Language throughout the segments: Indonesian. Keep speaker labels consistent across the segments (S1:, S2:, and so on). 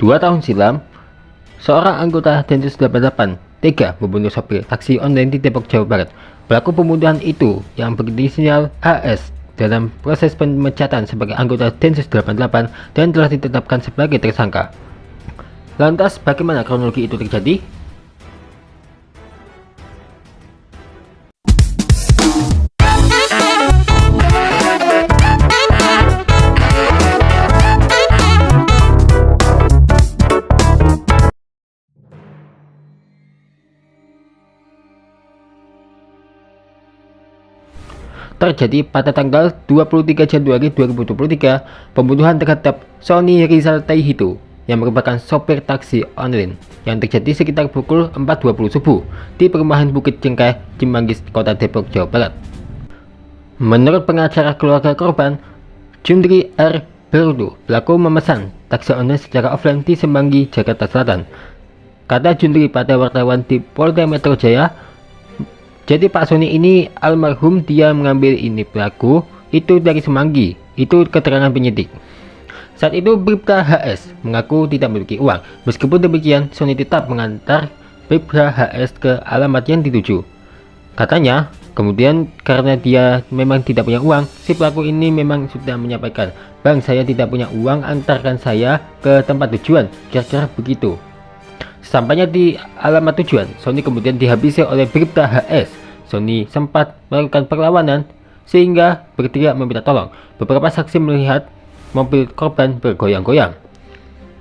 S1: 2 tahun silam, seorang anggota Densus 88 tega membunuh sopir taksi online di Depok, Jawa Barat. Pelaku pembunuhan itu yang berinisial HS dalam proses pemecatan sebagai anggota Densus 88 dan telah ditetapkan sebagai tersangka. Lantas bagaimana kronologi itu terjadi? Terjadi pada tanggal 23 Januari 2023 pembunuhan terhadap Sony Rizal Taihito yang merupakan sopir taksi online yang terjadi sekitar pukul 4.20 subuh di perumahan Bukit Cengkeh, Cimanggis, Kota Depok, Jawa Barat. Menurut pengacara keluarga korban, Jundri R. Berudu, pelaku memesan taksi online secara offline di Semanggi, Jakarta Selatan. Kata Jundri pada wartawan di Polda Metro Jaya, jadi Pak Sony ini almarhum, dia mengambil ini pelaku itu dari Semanggi. Itu keterangan penyidik. Saat itu Bribda HS mengaku tidak memiliki uang. Meskipun demikian, Sony tetap mengantar Bribda HS ke alamat yang dituju. Katanya, kemudian karena dia memang tidak punya uang, si pelaku ini memang sudah menyampaikan, "Bang, saya tidak punya uang, antarkan saya ke tempat tujuan." Kira-kira begitu. Sampainya di alamat tujuan, Sony kemudian dihabisi oleh Bribda HS. Sony sempat melakukan perlawanan sehingga berteriak meminta tolong. Beberapa saksi melihat mobil korban bergoyang-goyang.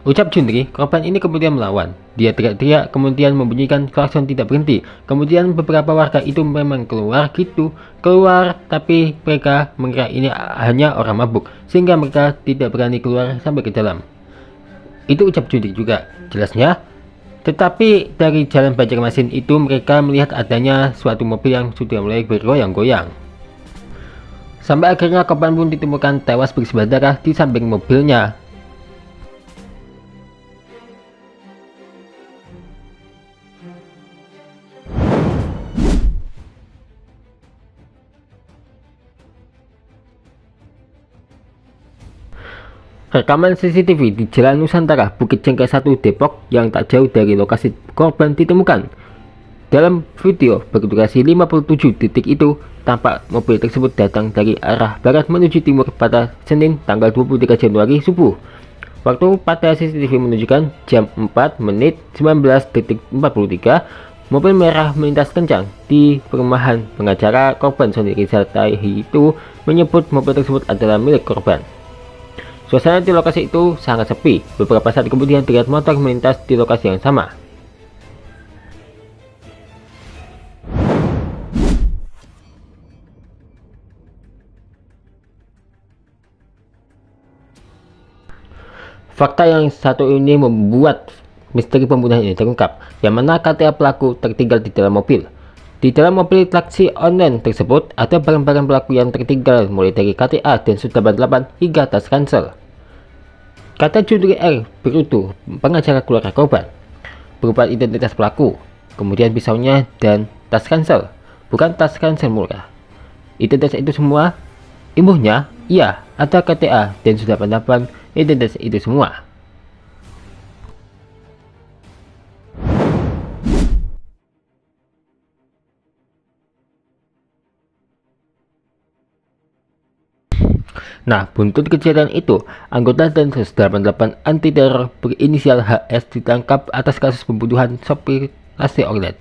S1: Ucap Jundri, korban ini kemudian melawan. Dia teriak-teriak kemudian membunyikan klakson tidak berhenti. Kemudian beberapa warga itu memang keluar, tapi mereka mengira ini hanya orang mabuk sehingga mereka tidak berani keluar sampai ke dalam. Itu ucap Jundri juga. Jelasnya, tetapi dari jalan Banjarmasin itu mereka melihat adanya suatu mobil yang sudah mulai bergoyang-goyang. Sampai akhirnya korban pun ditemukan tewas bersimbah darah di samping mobilnya. Rekaman CCTV di Jalan Nusantara, Bukit Cengkeh 1, Depok yang tak jauh dari lokasi korban ditemukan. Dalam video berdurasi 57 detik itu, tampak mobil tersebut datang dari arah barat menuju timur pada Senin tanggal 23 Januari subuh. Waktu pada CCTV menunjukkan jam 4 menit 19 detik 43, mobil merah melintas kencang di perumahan. Pengacara korban Sony Rizal Taihito menyebut mobil tersebut adalah milik korban. Suasana di lokasi itu sangat sepi. Beberapa saat kemudian terlihat motor melintas di lokasi yang sama. Fakta yang satu ini membuat misteri pembunuhan ini terungkap, yang mana KTA pelaku tertinggal di dalam mobil. Di dalam mobil taksi online tersebut ada barang-barang pelaku yang tertinggal, mulai dari KTA dan Densus 88 hingga tas ransel. Kata Jundri R. Berudu, pengacara keluarga korban, berupa identitas pelaku, kemudian pisaunya dan tas ransel, bukan tas ransel murah. Identitas itu semua, imbuhnya, iya, ada KTA dan Densus 88, identitas itu semua. Nah, buntut kejadian itu, anggota Densus 88 anti teror berinisial HS ditangkap atas kasus pembunuhan sopir taksi online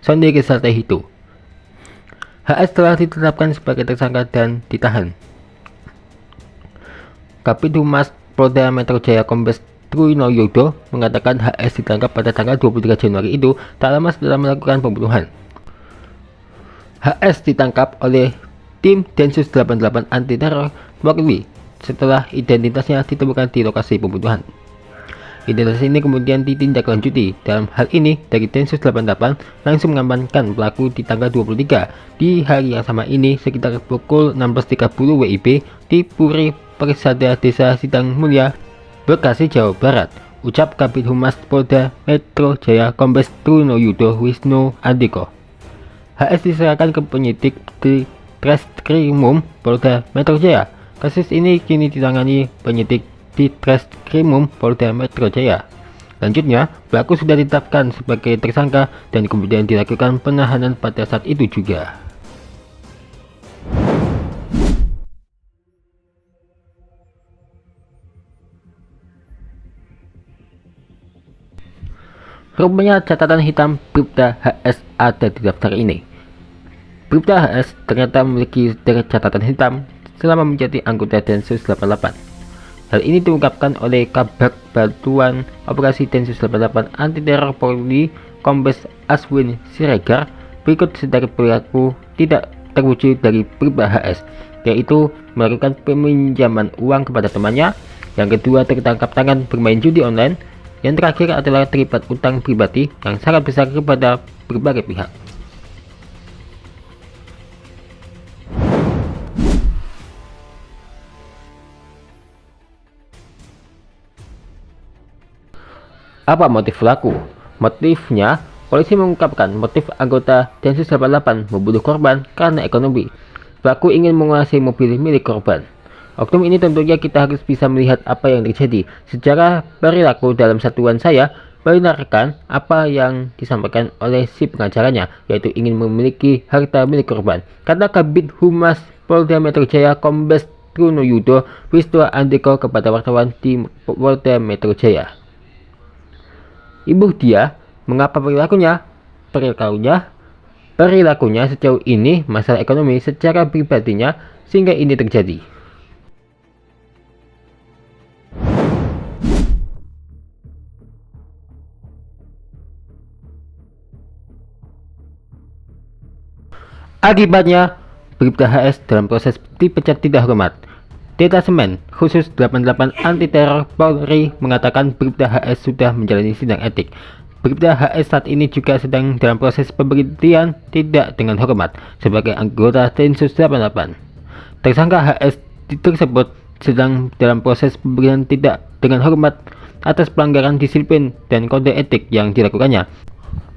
S1: Sony Rizal Taihito. HS telah ditetapkan sebagai tersangka dan ditahan. Kabid Humas Polda Metro Jaya Kombes Trunoyodo mengatakan HS ditangkap pada tanggal 23 Januari itu tak lama setelah melakukan pembunuhan. HS ditangkap oleh tim Densus 88 anti teror Polri setelah identitasnya ditemukan di lokasi pembunuhan. Identitas ini kemudian ditindaklanjuti. Dalam hal ini, dari Densus 88 langsung mengamankan pelaku di tanggal 23. Di hari yang sama ini, sekitar pukul 16.30 WIB di Puri Persada Desa Sidang Mulia, Bekasi, Jawa Barat. Ucap Kabid Humas Polda Metro Jaya Kombes Trunoyodo Wisnu Andiko. HS diserahkan ke penyidik di Treskrimum Polda Metro Jaya. Kasus ini kini ditangani penyidik di Treskrimum Polda Metro Jaya. Selanjutnya, pelaku sudah ditetapkan sebagai tersangka dan kemudian dilakukan penahanan pada saat itu juga. Rupanya catatan hitam Bribda HS ada di daftar ini. Bribda HS ternyata memiliki catatan hitam selama menjadi anggota Densus 88. Hal ini diungkapkan oleh Kabag Bantuan Operasi Densus 88 Anti Teror Polri Kombes Aswin Siregar. Berikut sedikit perilaku tidak terwujud dari Bribda HS, yaitu melakukan peminjaman uang kepada temannya. Yang kedua, tertangkap tangan bermain judi online. Yang terakhir adalah terlibat utang pribadi yang sangat besar kepada berbagai pihak. Apa motif pelaku? Motifnya, polisi mengungkapkan motif anggota Densus 88 membunuh korban karena ekonomi. Pelaku ingin menguasai mobil milik korban. Oknum ini tentunya kita harus bisa melihat apa yang terjadi. Secara perilaku dalam satuan saya benarkan apa yang disampaikan oleh si pengacaranya, yaitu ingin memiliki harta milik korban. Kata Kabid Humas Polda Metro Jaya Kombes Truno Yudo Wisnu Andiko kepada wartawan di Polda Metro Jaya. Ibu dia, mengapa perilakunya sejauh ini masalah ekonomi secara pribadinya sehingga ini terjadi. Akibatnya, Bribda HS dalam proses dipecat tidak hormat. Detasemen Khusus 88 Anti Teror Polri mengatakan Bribda HS sudah menjalani sidang etik. Bribda HS saat ini juga sedang dalam proses pemberhentian tidak dengan hormat sebagai anggota Densus 88. Tersangka HS tersebut sedang dalam proses pemberhentian tidak dengan hormat atas pelanggaran disiplin dan kode etik yang dilakukannya,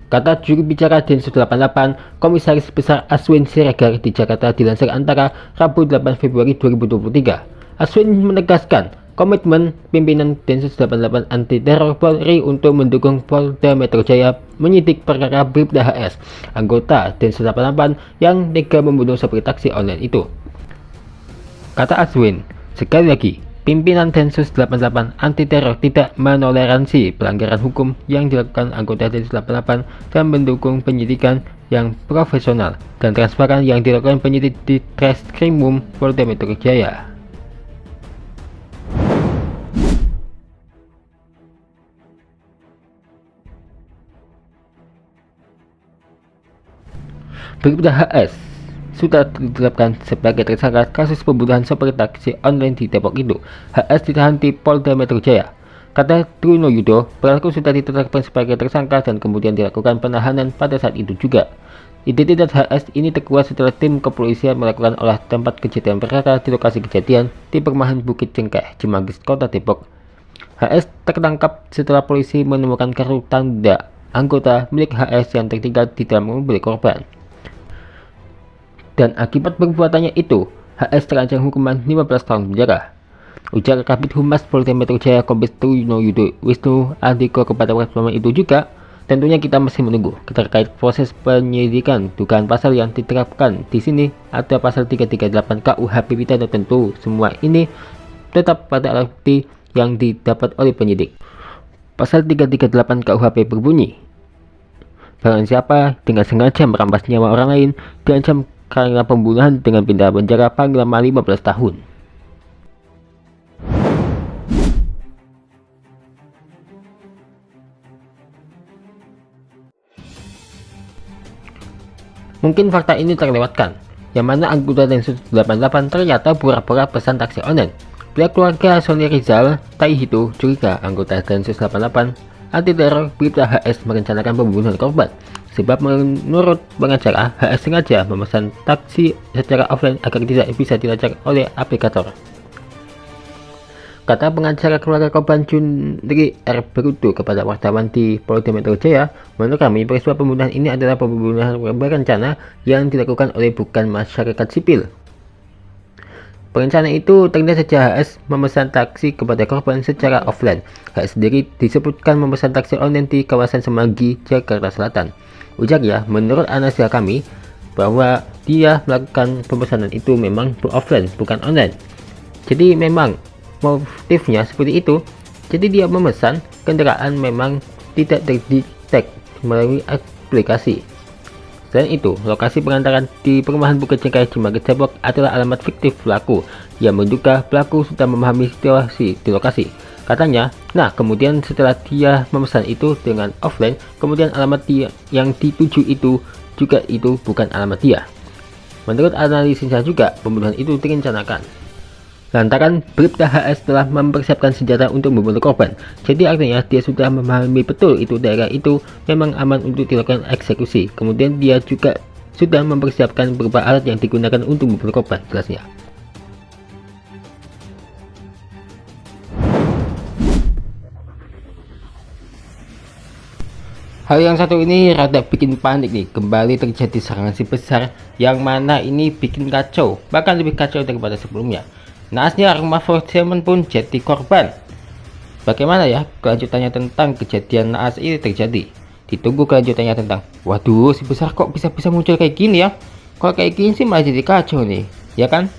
S1: kata juru bicara Densus 88 Komisaris Besar Aswin Siregar di Jakarta dilansir Antara Rabu 8 Februari 2023. Aswin menegaskan komitmen pimpinan Densus 88 Anti Teror Polri untuk mendukung Polda Metro Jaya menyidik perkara Bribda HS, anggota Densus 88 yang tega membunuh sopir taksi online itu. Kata Aswin, sekali lagi, pimpinan Densus 88 Anti Teror tidak menoleransi pelanggaran hukum yang dilakukan anggota Densus 88 dan mendukung penyidikan yang profesional dan transparan yang dilakukan penyidik di Treskrimum Polda Metro Jaya. Bribda HS sudah ditetapkan sebagai tersangka kasus pembunuhan sopir taksi online di Depok itu. HS ditahan di Polda Metro Jaya. Kata Truno Yudo, pelaku sudah ditetapkan sebagai tersangka dan kemudian dilakukan penahanan pada saat itu juga. Identitas HS ini terkuat setelah tim kepolisian melakukan olah tempat kejadian perkara di lokasi kejadian di perumahan Bukit Cengkeh, Cimanggis, Kota Depok. HS tertangkap setelah polisi menemukan kartu tanda anggota milik HS yang tertinggal di dalam mobil korban. Dan akibat perbuatannya itu, HS terancam hukuman 15 tahun penjara. Ujar Kabid Humas Polda Metro Jaya Kombes Truno Yudo Wisnu Andiko kepada wartawan itu juga, tentunya kita masih menunggu terkait proses penyidikan dugaan pasal yang diterapkan. Di sini ada pasal 338 KUHP pidana, tentu semua ini tetap pada alat bukti yang didapat oleh penyidik. Pasal 338 KUHP berbunyi, barang siapa dengan sengaja merampas nyawa orang lain diancam karena pembunuhan dengan pidana penjara paling lama 15 tahun. Mungkin fakta ini terlewatkan, yang mana anggota Densus 88 ternyata pura-pura pesan taksi online. Pihak keluarga Sony Rizal Taihito curiga anggota Densus 88 Anti Teror Bribda HS merencanakan pembunuhan korban. Sebab menurut pengacara, HS sengaja memesan taksi secara offline agar tidak bisa dilacak oleh aplikator. Kata pengacara keluarga korban Junri R. Berutu kepada wartawan di Polda Metro Jaya, menurut kami peristiwa pembunuhan ini adalah pembunuhan berencana yang dilakukan oleh bukan masyarakat sipil. Perencana itu terlihat saja HS memesan taksi kepada korban secara offline. HS sendiri disebutkan memesan taksi online di kawasan Semanggi, Jakarta Selatan. Ujarnya, menurut analisa kami, bahwa dia melakukan pemesanan itu memang offline, bukan online. Jadi memang motifnya seperti itu. Jadi dia memesan kendaraan memang tidak terdetek melalui aplikasi. Selain itu, lokasi pengantaran di perumahan Bukit Cengkai Cimanggis Depok adalah alamat fiktif pelaku yang menduga pelaku sudah memahami situasi di lokasi. Katanya, nah kemudian setelah dia memesan itu dengan offline, kemudian alamat dia yang dituju itu juga itu bukan alamat dia. Menurut analisisnya juga, pembunuhan itu direncanakan lantaran Bribda HS telah mempersiapkan senjata untuk membunuh korban. Jadi artinya dia sudah memahami betul itu daerah itu memang aman untuk dilakukan eksekusi. Kemudian dia juga sudah mempersiapkan beberapa alat yang digunakan untuk membunuh korban, jelasnya. Hal yang satu ini rada bikin panik nih, kembali terjadi serangan si besar yang mana ini bikin kacau, bahkan lebih kacau daripada sebelumnya. Naasnya rumah Forceman pun jadi korban. Bagaimana ya kelanjutannya tentang kejadian naas ini terjadi? Ditunggu kelanjutannya tentang, waduh si besar kok bisa-bisa muncul kayak gini ya. Kalau kayak gini sih malah jadi kacau nih, ya kan?